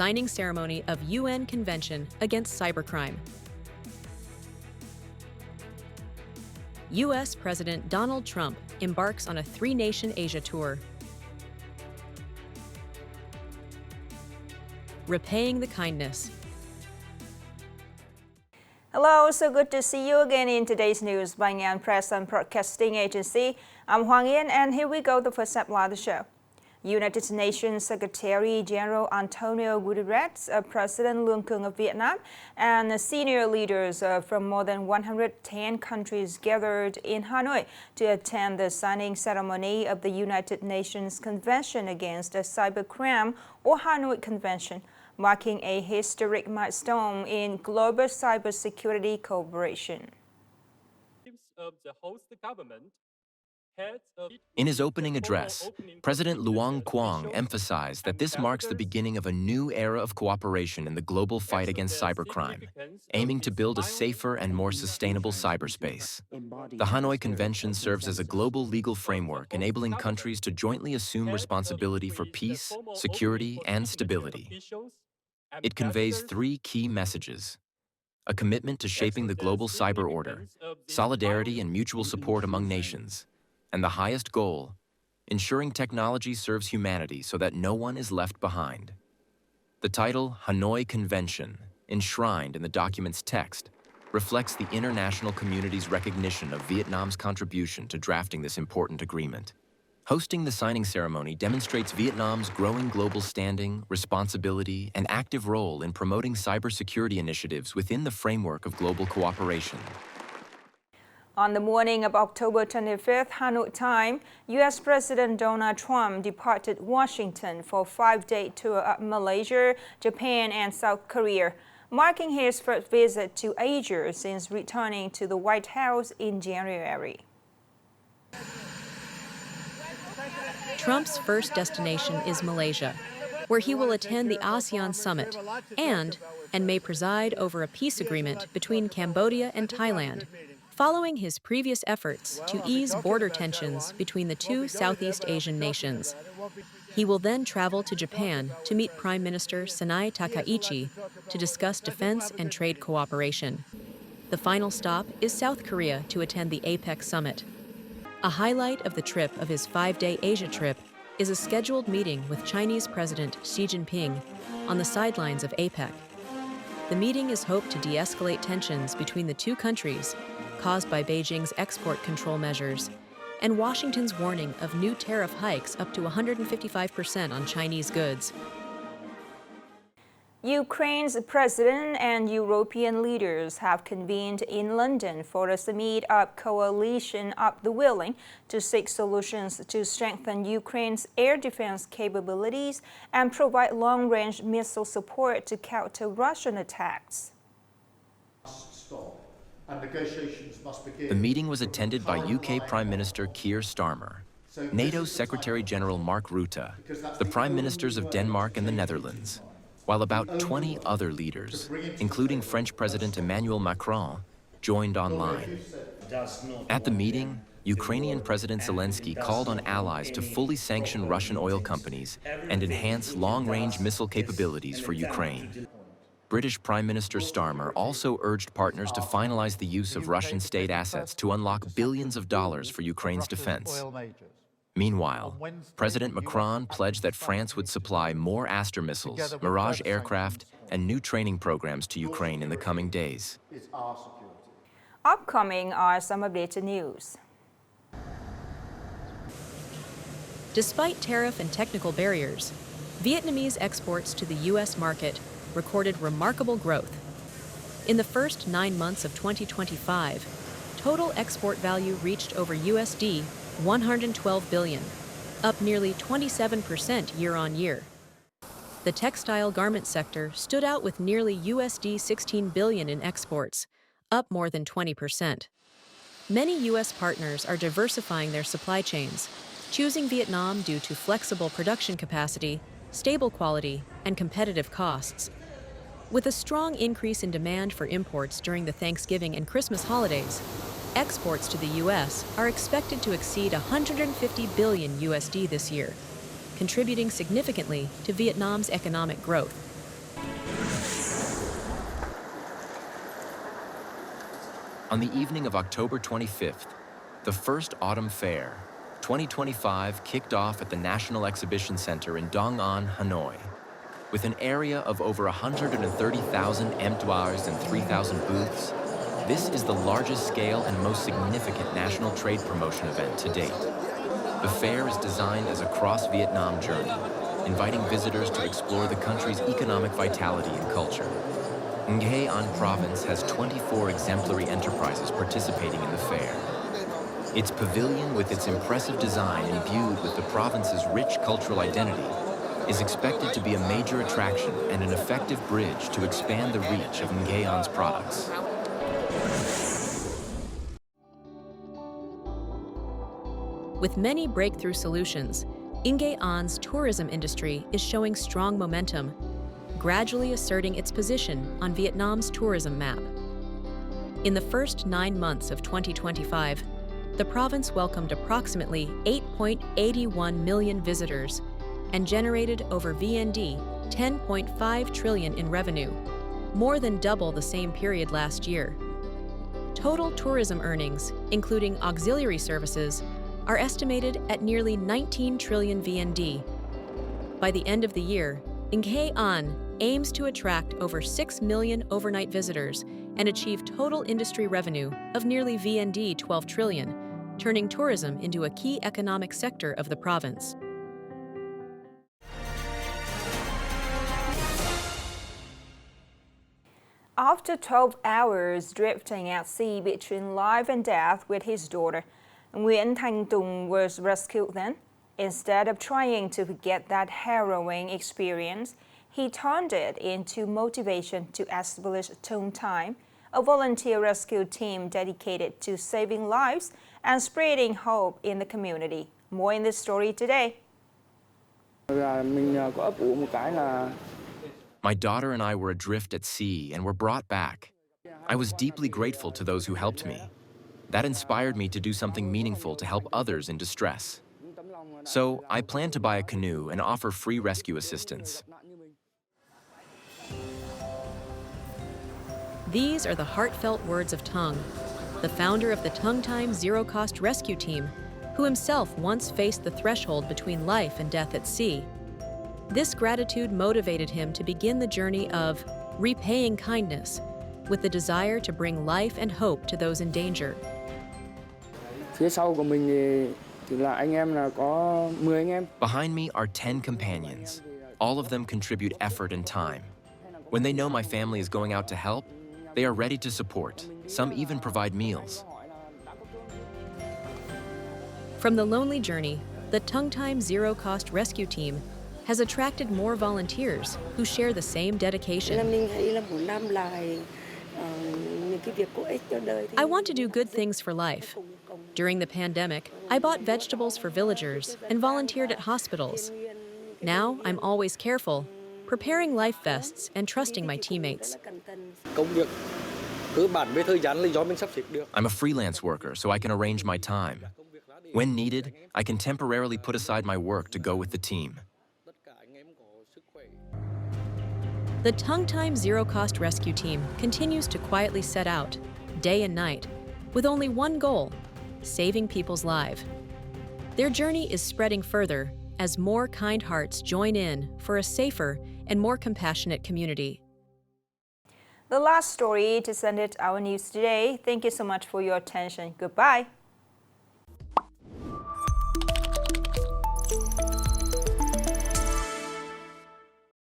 signing ceremony of UN Convention Against Cybercrime. U.S. President Donald Trump embarks on a three-nation Asia tour. Repaying the kindness. Hello, so good to see you again in today's news by Nghệ An Press and Broadcasting Agency. I'm Hoàng Yên, and here we go, the first headline of the show. United Nations Secretary General Antonio Guterres, President Lương Cường of Vietnam, and senior leaders from more than 110 countries gathered in Hanoi to attend the signing ceremony of the United Nations Convention Against Cybercrime, or Hanoi Convention, marking a historic milestone in global cybersecurity cooperation. In his opening address, President Luong Quang emphasized that this marks the beginning of a new era of cooperation in the global fight against cybercrime, aiming to build a safer and more sustainable cyberspace. The Hanoi Convention serves as a global legal framework enabling countries to jointly assume responsibility for peace, security, and stability. It conveys three key messages: a commitment to shaping the global cyber order, solidarity and mutual support among nations, and the highest goal, ensuring technology serves humanity so that no one is left behind. The title, Hanoi Convention, enshrined in the document's text, reflects the international community's recognition of Vietnam's contribution to drafting this important agreement. Hosting the signing ceremony demonstrates Vietnam's growing global standing, responsibility, and active role in promoting cybersecurity initiatives within the framework of global cooperation. On the morning of October 25th, Hanoi time, U.S. President Donald Trump departed Washington for a 5-day tour of Malaysia, Japan, and South Korea, marking his first visit to Asia since returning to the White House in January. Trump's first destination is Malaysia, where he will attend the ASEAN summit and may preside over a peace agreement between Cambodia and Thailand, following his previous efforts to ease border tensions between the two Southeast Asian nations. He will then travel to Japan to meet Prime Minister Sanai Takaichi to discuss defense and trade cooperation. The final stop is South Korea to attend the APEC summit. A highlight of the trip of his 5-day Asia trip is a scheduled meeting with Chinese President Xi Jinping on the sidelines of APEC. The meeting is hoped to de-escalate tensions between the two countries caused by Beijing's export control measures and Washington's warning of new tariff hikes up to 155% on Chinese goods. Ukraine's president and European leaders have convened in London for a summit of coalition of the willing to seek solutions to strengthen Ukraine's air defense capabilities and provide long-range missile support to counter Russian attacks. The meeting was attended by UK Prime Minister Keir Starmer, NATO Secretary-General Mark Rutte, the Prime Ministers of Denmark and the Netherlands, while about 20 other leaders, including French President Emmanuel Macron, joined online. At the meeting, Ukrainian President Zelensky called on allies to fully sanction Russian oil companies and enhance long-range missile capabilities for Ukraine. British Prime Minister Starmer also urged partners to finalize the use of Russian state assets to unlock billions of dollars for Ukraine's defense. Meanwhile, President Macron pledged that France would supply more Aster missiles, Mirage aircraft, and new training programs to Ukraine in the coming days. Upcoming are some updated news. Despite tariff and technical barriers, Vietnamese exports to the U.S. market recorded remarkable growth. In the first 9 months of 2025, total export value reached over USD 112 billion, up nearly 27% year-on-year. The textile garment sector stood out with nearly USD 16 billion in exports, up more than 20%. Many U.S. partners are diversifying their supply chains, choosing Vietnam due to flexible production capacity, stable quality, and competitive costs. With a strong increase in demand for imports during the Thanksgiving and Christmas holidays, exports to the U.S. are expected to exceed 150 billion USD this year, contributing significantly to Vietnam's economic growth. On the evening of October 25th, the first Autumn Fair, 2025, kicked off at the National Exhibition Center in Dong An, Hanoi. With an area of over 130,000 embarks and 3,000 booths, this is the largest scale and most significant national trade promotion event to date. The fair is designed as a cross-Vietnam journey, inviting visitors to explore the country's economic vitality and culture. Nghệ An province has 24 exemplary enterprises participating in the fair. Its pavilion, with its impressive design imbued with the province's rich cultural identity, is expected to be a major attraction and an effective bridge to expand the reach of Nghệ An's products. With many breakthrough solutions, Nghệ An's tourism industry is showing strong momentum, gradually asserting its position on Vietnam's tourism map. In the first 9 months of 2025, the province welcomed approximately 8.81 million visitors and generated over VND 10.5 trillion in revenue, more than double the same period last year. Total tourism earnings, including auxiliary services, are estimated at nearly 19 trillion VND. By the end of the year, Nghệ An aims to attract over 6 million overnight visitors and achieve total industry revenue of nearly VND 12 trillion, turning tourism into a key economic sector of the province. After 12 hours drifting at sea between life and death with his daughter, Nguyễn Thị was rescued then. Instead of trying to forget that harrowing experience, he turned it into motivation to establish Thông, a volunteer rescue team dedicated to saving lives and spreading hope in the community. More in this story today. My daughter and I were adrift at sea and were brought back. I was deeply grateful to those who helped me. That inspired me to do something meaningful to help others in distress. So I plan to buy a canoe and offer free rescue assistance. These are the heartfelt words of Thông, the founder of the Thông zero-cost rescue team, who himself once faced the threshold between life and death at sea. This gratitude motivated him to begin the journey of repaying kindness, with the desire to bring life and hope to those in danger. Behind me are 10 companions. All of them contribute effort and time. When they know my family is going out to help, they are ready to support. Some even provide meals. From the lonely journey, the Thông zero-cost rescue team has attracted more volunteers who share the same dedication. I want to do good things for life. During the pandemic, I bought vegetables for villagers and volunteered at hospitals. Now I'm always careful, preparing life vests and trusting my teammates. I'm a freelance worker, so I can arrange my time. When needed, I can temporarily put aside my work to go with the team. The Thông zero-cost rescue team continues to quietly set out, day and night, with only one goal: saving people's lives. Their journey is spreading further as more kind hearts join in for a safer and more compassionate community. The last story to send it our news today. Thank you so much for your attention. Goodbye.